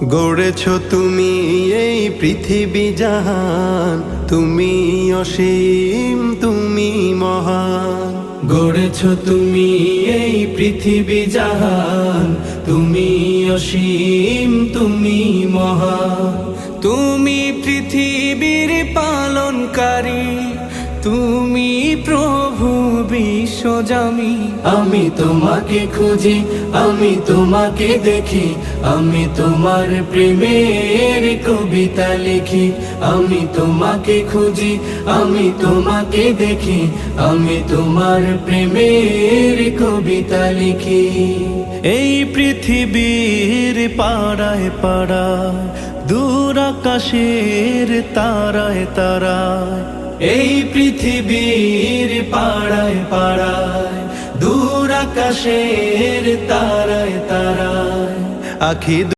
গড়েছ তুমি এই পৃথিবী জাহান, তুমি অসীম তুমি মহান। গড়েছ তুমি এই পৃথিবী জাহান, তুমি অসীম তুমি মহান। তুমি পৃথিবীর পালনকারী, তুমি প্রভু বিশ্বজামি। আমি তোমাকে খুঁজি, আমি তোমাকে দেখি, আমি তোমার প্রেমের কবিতা লিখি। আমি তোমাকে খুঁজি, আমি তোমাকে দেখি, আমি তোমার প্রেমের কবিতা লিখি। এই পৃথিবীর পাড়ায় পাড়ায়, দূর আকাশের তারায় তারায়, এই পৃথিবীর পাড়ায় পাড়ায়, দূর আকাশের তারায় তারায় আখি